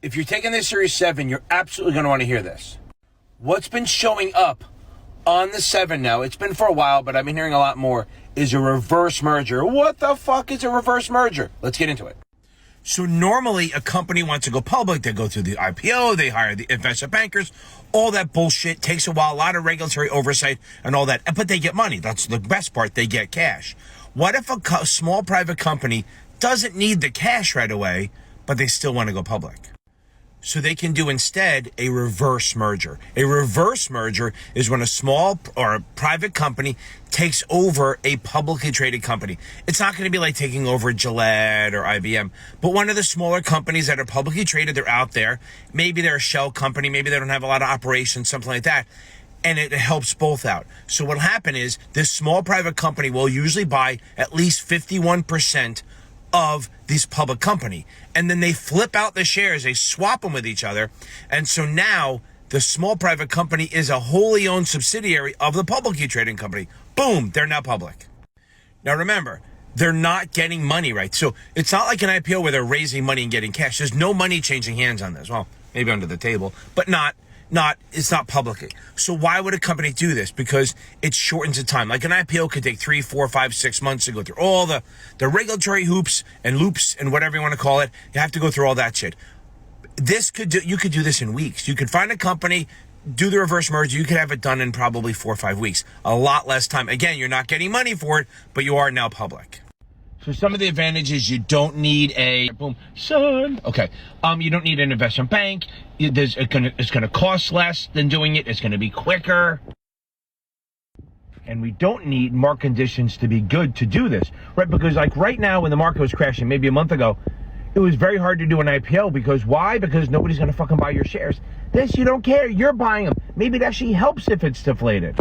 If you're taking this Series 7, you're absolutely going to want to hear this. What's been showing up on the 7 now, it's been for a while, but I've been hearing a lot more, is a reverse merger. What the fuck is a reverse merger? Let's get into it. So normally a company wants to go public, they go through the IPO, they hire the investment bankers, all that bullshit takes a while, a lot of regulatory oversight and all that, but they get money. That's the best part, they get cash. What if a small private company doesn't need the cash right away, but they still want to go public? So they can do instead a reverse merger. A reverse merger is when a small or a private company takes over a publicly traded company. It's not going to be like taking over Gillette or IBM, but one of the smaller companies that are publicly traded, they're out there. Maybe they're a shell company. Maybe they don't have a lot of operations, something like that. And it helps both out. So what'll happen is this small private company will usually buy at least 51% of this public company. And then they flip out the shares, they swap them with each other. And so now the small private company is a wholly owned subsidiary of the publicly traded company. Boom, they're now public. Now remember, they're not getting money, right? So it's not like an IPO where they're raising money and getting cash. There's no money changing hands on this. Well, maybe under the table, but it's not publicly. So why would a company do this? Because it shortens the time. Like an IPO could take 3, 4, 5, 6 months to go through all the regulatory hoops and loops and whatever you want to call it. You have to go through all that shit. You could do this in weeks. You could find a company, do the reverse merger. You could have it done in probably 4 or 5 weeks. A lot less time. Again, you're not getting money for it, but you are now public. So some of the advantages, you don't need a boom, son. Okay, you don't need an investment bank. It's gonna cost less than doing it. It's gonna be quicker, and we don't need market conditions to be good to do this, right? Because like right now, when the market was crashing, maybe a month ago, it was very hard to do an IPO because why? Because nobody's gonna fucking buy your shares. This you don't care. You're buying them. Maybe it actually helps if it's deflated.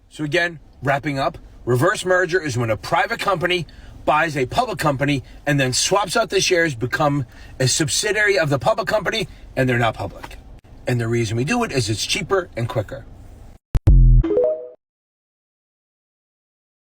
So again, wrapping up, reverse merger is when a private company buys a public company and then swaps out the shares, become a subsidiary of the public company, and they're not public. And the reason we do it is it's cheaper and quicker.